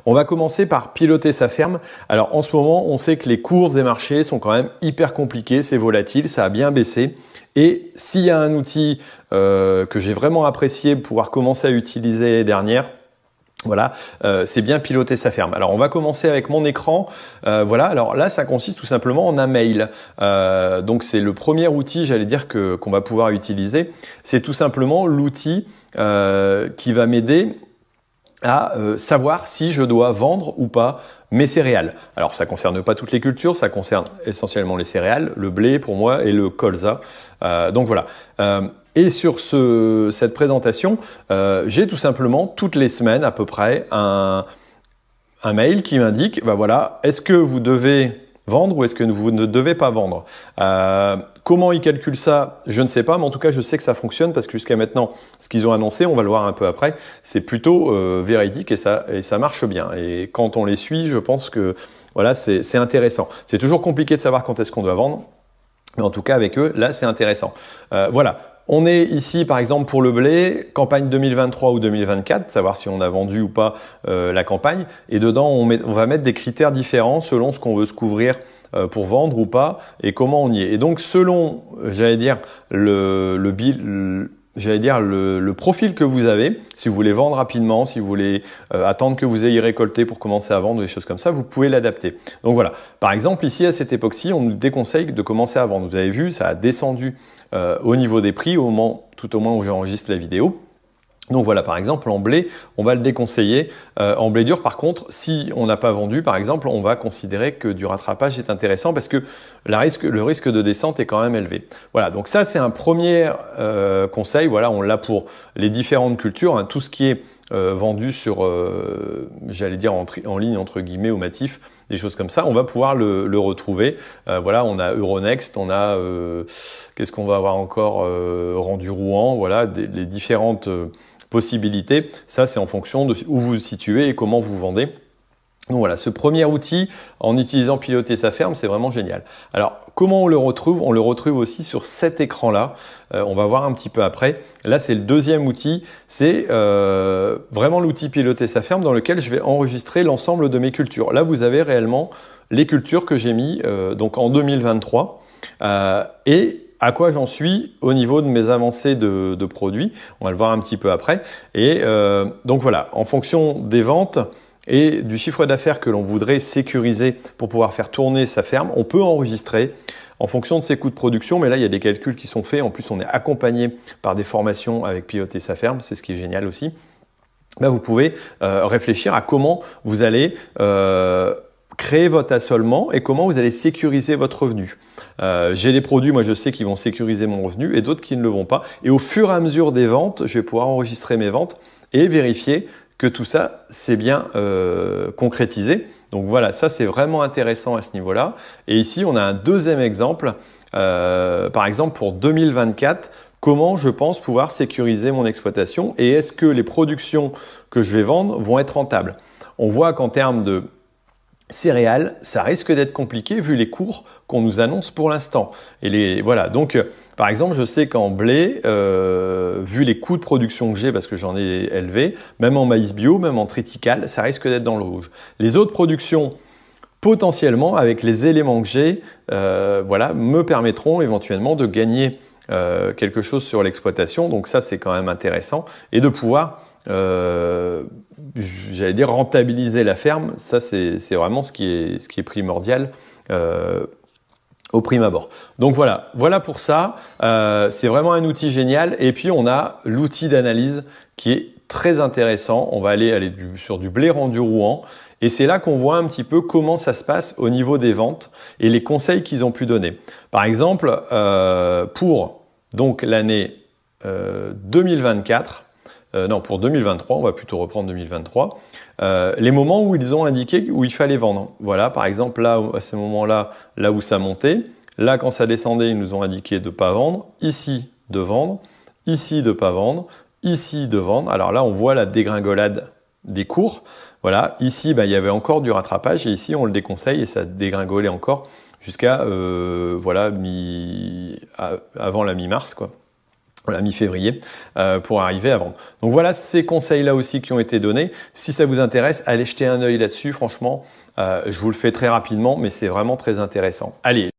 On va commencer par piloter sa ferme. Alors en ce moment, on sait que les cours des marchés sont quand même hyper compliqués, c'est volatile, ça a bien baissé. Et s'il y a un outil que j'ai vraiment apprécié pour pouvoir commencer à utiliser l'année dernière, voilà, c'est bien piloter sa ferme. Alors on va commencer avec mon écran. Voilà, alors là ça consiste tout simplement en un mail. Donc c'est le premier outil, j'allais dire qu'on va pouvoir utiliser. C'est tout simplement l'outil qui va m'aider à savoir si je dois vendre ou pas mes céréales. Alors ça concerne pas toutes les cultures, ça concerne essentiellement les céréales, le blé pour moi et le colza. Donc voilà. Et sur cette présentation, j'ai tout simplement toutes les semaines à peu près un mail qui m'indique, bah voilà, est-ce que vous devez vendre ou est-ce que vous ne devez pas vendre? Comment ils calculent ça, je ne sais pas, mais en tout cas, je sais que ça fonctionne parce que jusqu'à maintenant, ce qu'ils ont annoncé, on va le voir un peu après, c'est plutôt véridique et ça marche bien. Et quand on les suit, je pense que voilà, c'est intéressant. C'est toujours compliqué de savoir quand est-ce qu'on doit vendre, mais en tout cas avec eux, là, c'est intéressant. Voilà. On est ici, par exemple, pour le blé, campagne 2023 ou 2024, savoir si on a vendu ou pas la campagne. Et dedans, on va mettre des critères différents selon ce qu'on veut se couvrir pour vendre ou pas et comment on y est. Et donc, selon, j'allais dire, le profil que vous avez, si vous voulez vendre rapidement, si vous voulez attendre que vous ayez récolté pour commencer à vendre, des choses comme ça, vous pouvez l'adapter. Donc voilà, par exemple ici à cette époque-ci, on nous déconseille de commencer à vendre. Vous avez vu, ça a descendu au niveau des prix tout au moins où j'enregistre la vidéo. Donc voilà, par exemple, en blé, on va le déconseiller. En blé dur, par contre, si on n'a pas vendu, par exemple, on va considérer que du rattrapage est intéressant parce que le risque de descente est quand même élevé. Voilà, donc ça, c'est un premier conseil. Voilà, on l'a pour les différentes cultures, hein, tout ce qui est vendu sur, j'allais dire en ligne, entre guillemets, au matif, des choses comme ça, on va pouvoir le retrouver. Voilà, on a Euronext, on a, qu'est-ce qu'on va avoir encore, Rendu Rouen, voilà, les différentes possibilités. Ça, c'est en fonction de où vous vous situez et comment vous vendez. Donc voilà, ce premier outil, en utilisant piloter sa ferme, c'est vraiment génial. Alors, comment on le retrouve? On le retrouve aussi sur cet écran-là. On va voir un petit peu après. Là, c'est le deuxième outil. C'est vraiment l'outil piloter sa ferme dans lequel je vais enregistrer l'ensemble de mes cultures. Là, vous avez réellement les cultures que j'ai mis donc en 2023 et à quoi j'en suis au niveau de mes avancées de produits. On va le voir un petit peu après. Et donc voilà, en fonction des ventes et du chiffre d'affaires que l'on voudrait sécuriser pour pouvoir faire tourner sa ferme, on peut enregistrer en fonction de ses coûts de production. Mais là, il y a des calculs qui sont faits. En plus, on est accompagné par des formations avec Piloter sa ferme. C'est ce qui est génial aussi. Là, vous pouvez réfléchir à comment vous allez créer votre assolement et comment vous allez sécuriser votre revenu. J'ai des produits, moi je sais, qui vont sécuriser mon revenu et d'autres qui ne le vont pas. Et au fur et à mesure des ventes, je vais pouvoir enregistrer mes ventes et vérifier que tout ça c'est bien concrétisé. Donc voilà, ça c'est vraiment intéressant à ce niveau-là. Et ici, on a un deuxième exemple. Par exemple, pour 2024, comment je pense pouvoir sécuriser mon exploitation et est-ce que les productions que je vais vendre vont être rentables? On voit qu'en termes de céréales, ça risque d'être compliqué vu les cours qu'on nous annonce pour l'instant. Et voilà. Donc, par exemple, je sais qu'en blé, vu les coûts de production que j'ai, parce que j'en ai élevé, même en maïs bio, même en triticale, ça risque d'être dans le rouge. Les autres productions, potentiellement, avec les éléments que j'ai, voilà, me permettront éventuellement de gagner quelque chose sur l'exploitation. Donc ça, c'est quand même intéressant. Et de pouvoir, j'allais dire, rentabiliser la ferme. Ça, c'est vraiment ce qui est primordial au prime abord. Donc voilà pour ça. C'est vraiment un outil génial. Et puis, on a l'outil d'analyse qui est très intéressant. On va aller sur du blé rendu Rouen. Et c'est là qu'on voit un petit peu comment ça se passe au niveau des ventes et les conseils qu'ils ont pu donner. Par exemple, pour donc l'année 2024, non, pour 2023, on va plutôt reprendre 2023, les moments où ils ont indiqué où il fallait vendre. Voilà, par exemple, là, à ces moments-là, là où ça montait, là, quand ça descendait, ils nous ont indiqué de ne pas vendre, ici, de vendre, ici, de ne pas vendre, ici, de vendre. Alors là, on voit la dégringolade des cours. Voilà, ici, il y avait encore du rattrapage et ici, on le déconseille et ça dégringolait encore jusqu'à voilà, avant la mi-mars, quoi. Voilà, mi-février, pour arriver à vendre. Donc voilà ces conseils-là aussi qui ont été donnés. Si ça vous intéresse, allez jeter un œil là-dessus. Franchement, je vous le fais très rapidement, mais c'est vraiment très intéressant. Allez.